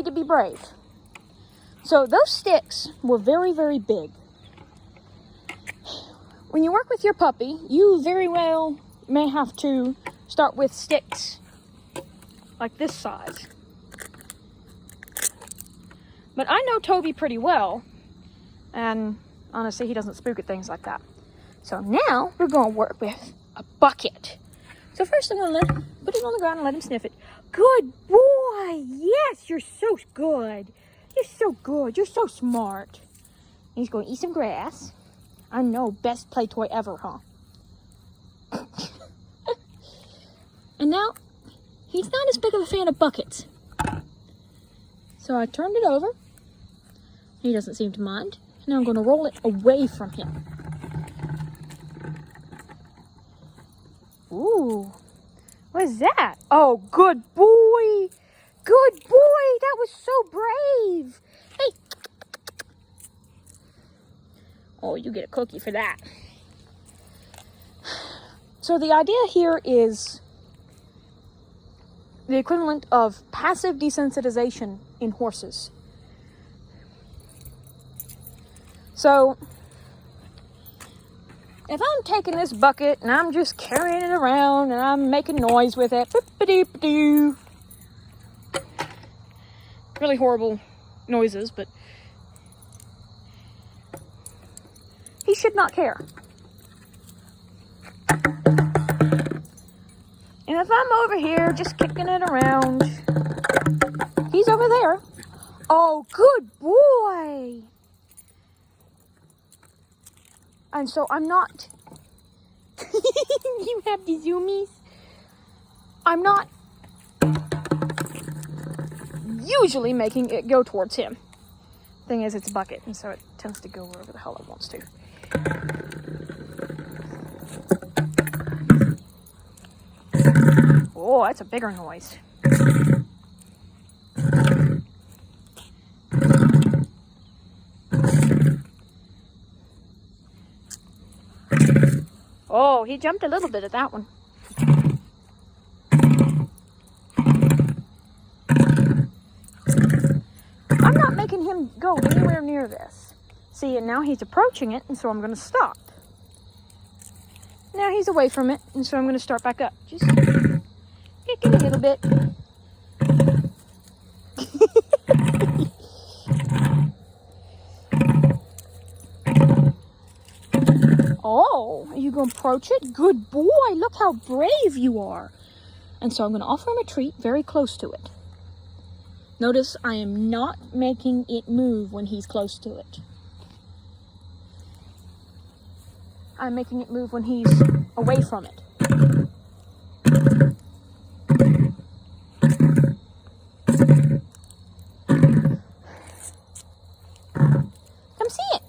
to be brave. So those sticks were very, very big. When you work with your puppy, you very well may have to start with sticks like this size. But I know Toby pretty well, and honestly, he doesn't spook at things like that. So now we're going to work with a bucket. So first I'm going to put it on the ground and let him sniff it. Good boy! Yes, you're so good. You're so good. You're so smart. He's going to eat some grass. I know, best play toy ever, huh? And now, he's not as big of a fan of buckets. So I turned it over. He doesn't seem to mind. Now I'm going to roll it away from him. Ooh, what is that? Oh, good boy. Good boy. That was so brave. Hey. Oh, you get a cookie for that. So the idea here is the equivalent of passive desensitization in horses. So if I'm taking this bucket and I'm just carrying it around and I'm making noise with it, boop-a-doop-a-doo. Really horrible noises, but he should not care. And if I'm over here just kicking it around, he's over there. Oh, good boy. And so I'm not, you have the zoomies. I'm not usually making it go towards him. Thing is, it's a bucket, and so it tends to go wherever the hell it wants to. Oh, that's a bigger noise. Oh, he jumped a little bit at that one. I'm not making him go anywhere near this. See, and now he's approaching it, and so I'm going to stop. Now he's away from it, and so I'm going to start back up. Just kicking a little bit. Oh, are you going to approach it? Good boy, look how brave you are. And so I'm going to offer him a treat very close to it. Notice I am not making it move when he's close to it. I'm making it move when he's away from it. Come see it.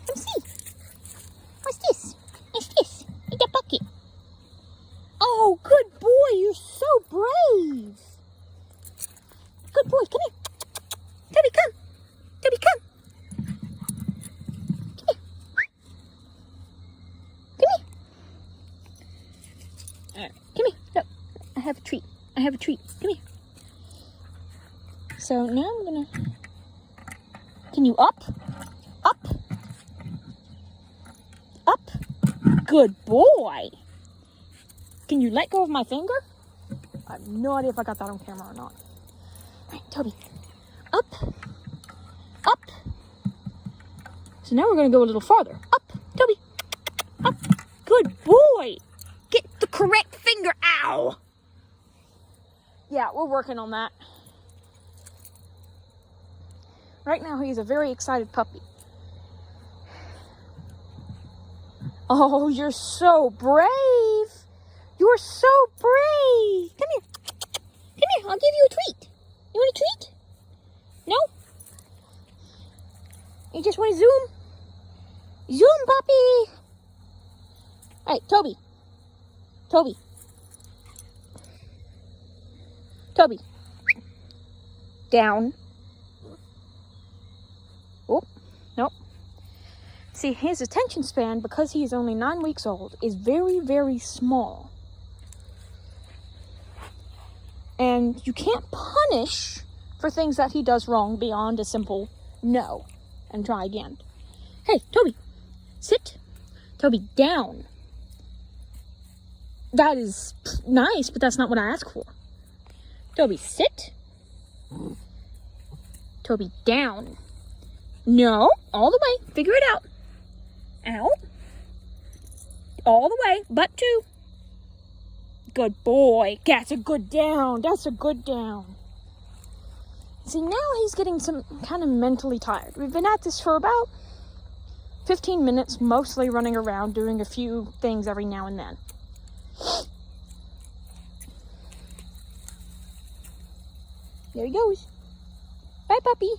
Come see. What's this? What's this? It's a bucket. Oh, good boy. You're so brave. Good boy. Come here. Toby, come. Toby, come. Come here. Come here. All right. Come here. Look. I have a treat. I have a treat. Come here. So now I'm going to... Can you up? Up. Up. Good boy. Can you let go of my finger? I have no idea if I got that on camera or not. All right, Toby. Up. Up. So now we're going to go a little farther. Up, Toby. Up. Good boy. Get the correct finger. Ow. Yeah, we're working on that. Right now, he's a very excited puppy. Oh, you're so brave. You're so brave. Come here. Come here. I'll give you a treat. You want a treat? No? You just want to zoom? Zoom, puppy. All right, Toby. Toby. Toby. Down. Oh, nope. See, his attention span, because he is only 9 weeks old, is very, very small. And you can't punish for things that he does wrong beyond a simple no and try again. Hey, Toby, sit. Toby, down. That is nice, but that's not what I asked for. Toby, sit. Toby, down. No, all the way. Figure it out. Out. All the way, butt two. Good boy. That's a good down. That's a good down. See, now he's getting some kind of mentally tired. We've been at this for about 15 minutes, mostly running around, doing a few things every now and then. There he goes. Bye, puppy.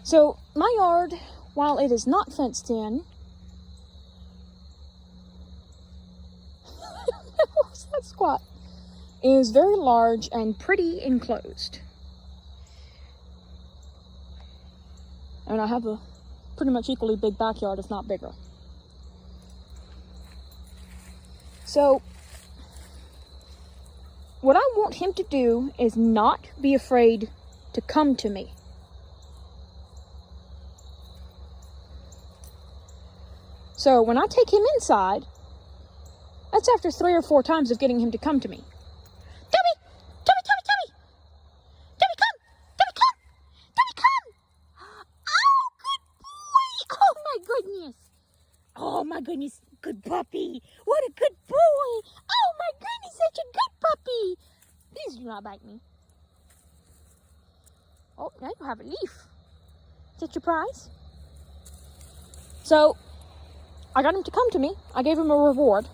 So, my yard, while it is not fenced in, what's that squat? Is very large and pretty enclosed. And I have a pretty much equally big backyard, if not bigger. So, what I want him to do is not be afraid to come to me. So when I take him inside, that's after 3 or 4 times of getting him to come to me. Toby! Toby, Toby, Toby! Toby, come! Toby, come! Toby, come! Oh, good boy! Oh, my goodness! Oh, my goodness. Good puppy. What a good boy. Oh, my goodness, such a good puppy. Please do not bite me. Oh, now you have a leaf. Is that your prize? So, I got him to come to me. I gave him a reward.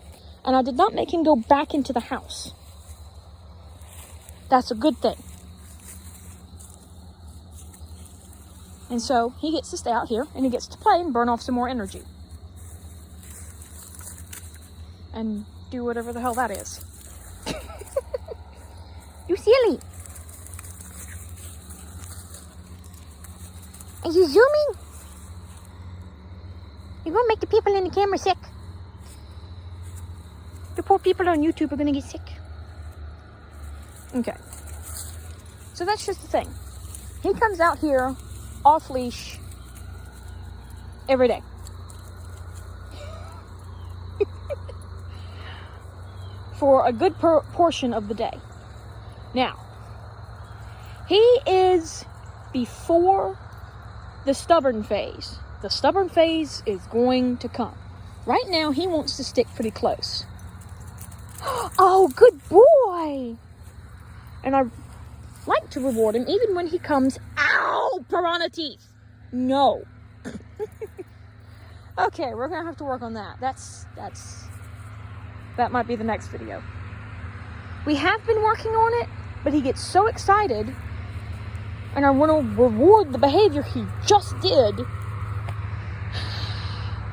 And I did not make him go back into the house. That's a good thing. And so, he gets to stay out here, and he gets to play and burn off some more energy. And do whatever the hell that is. You silly. Are you zooming? You're going to make the people in the camera sick. The poor people on YouTube are going to get sick. Okay. So that's just the thing. He comes out here off leash every day. For a good portion of the day. Now, he is before the stubborn phase. The stubborn phase is going to come. Right now, he wants to stick pretty close. Oh, good boy! And I like to reward him even when he comes, ow, piranha teeth. No. Okay, we're gonna have to work on that. That might be the next video. We have been working on it, but he gets so excited, and I want to reward the behavior he just did,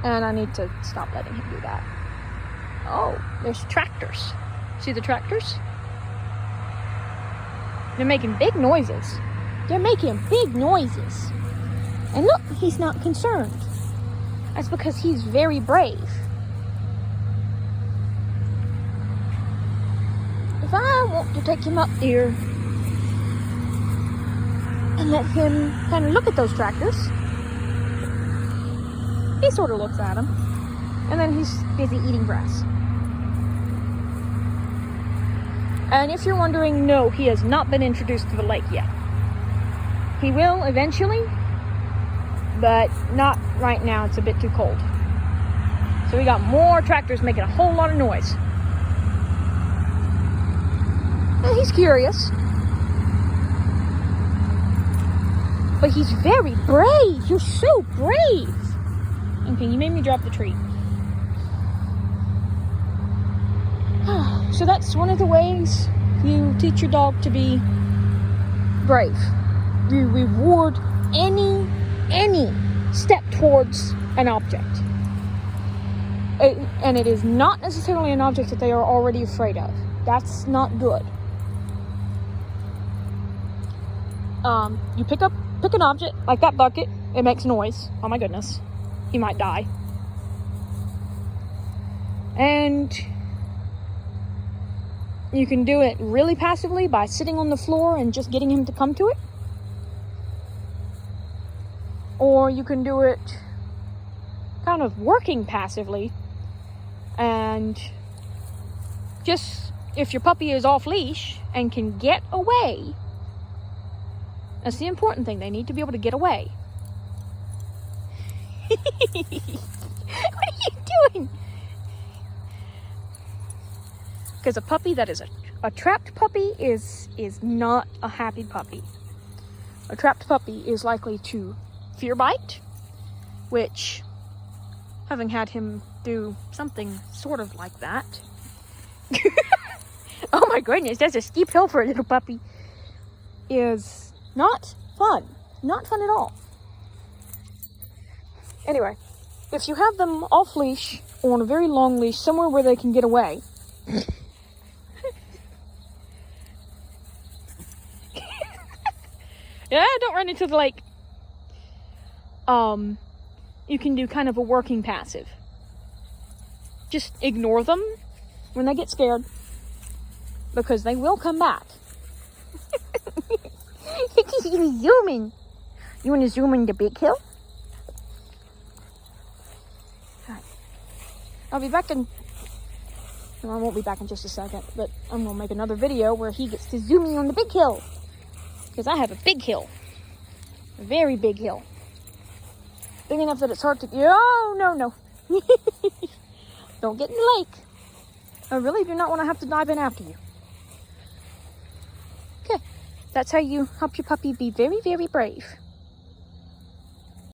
and I need to stop letting him do that. Oh, there's tractors. See the tractors? They're making big noises. They're making big noises. And look, he's not concerned. That's because he's very brave. If I want to take him up here and let him kind of look at those tractors, he sort of looks at them, and then he's busy eating grass. And if you're wondering, no, he has not been introduced to the lake yet. He will eventually, but not right now. It's a bit too cold. So we got more tractors making a whole lot of noise. And he's curious. But he's very brave. You're so brave. Okay, you made me drop the tree. So that's one of the ways you teach your dog to be brave. You reward any step towards an object. And it is not necessarily an object that they are already afraid of. That's not good. You pick an object, like that bucket, it makes noise. Oh my goodness. He might die. You can do it really passively by sitting on the floor and just getting him to come to it. Or you can do it kind of working passively and just, if your puppy is off leash and can get away, that's the important thing. They need to be able to get away. What are you doing? Because a puppy that is a trapped puppy is not a happy puppy. A trapped puppy is likely to fear bite, which, having had him do something sort of like that. Oh my goodness, that's a steep hill for a little puppy. Is not fun. Not fun at all. Anyway, if you have them off leash or on a very long leash, somewhere where they can get away. Yeah, don't run into the lake. You can do kind of a working passive. Just ignore them when they get scared, because they will come back. Zooming. You want to zoom in the big hill? Alright. I'll be back in... No, I won't be back in just a second, but I'm going to make another video where he gets to zoom in on the big hill. Because I have a big hill. A very big hill. Big enough that it's hard to... Oh, no. Don't get in the lake. I really do not want to have to dive in after you. Okay. That's how you help your puppy be very, very brave.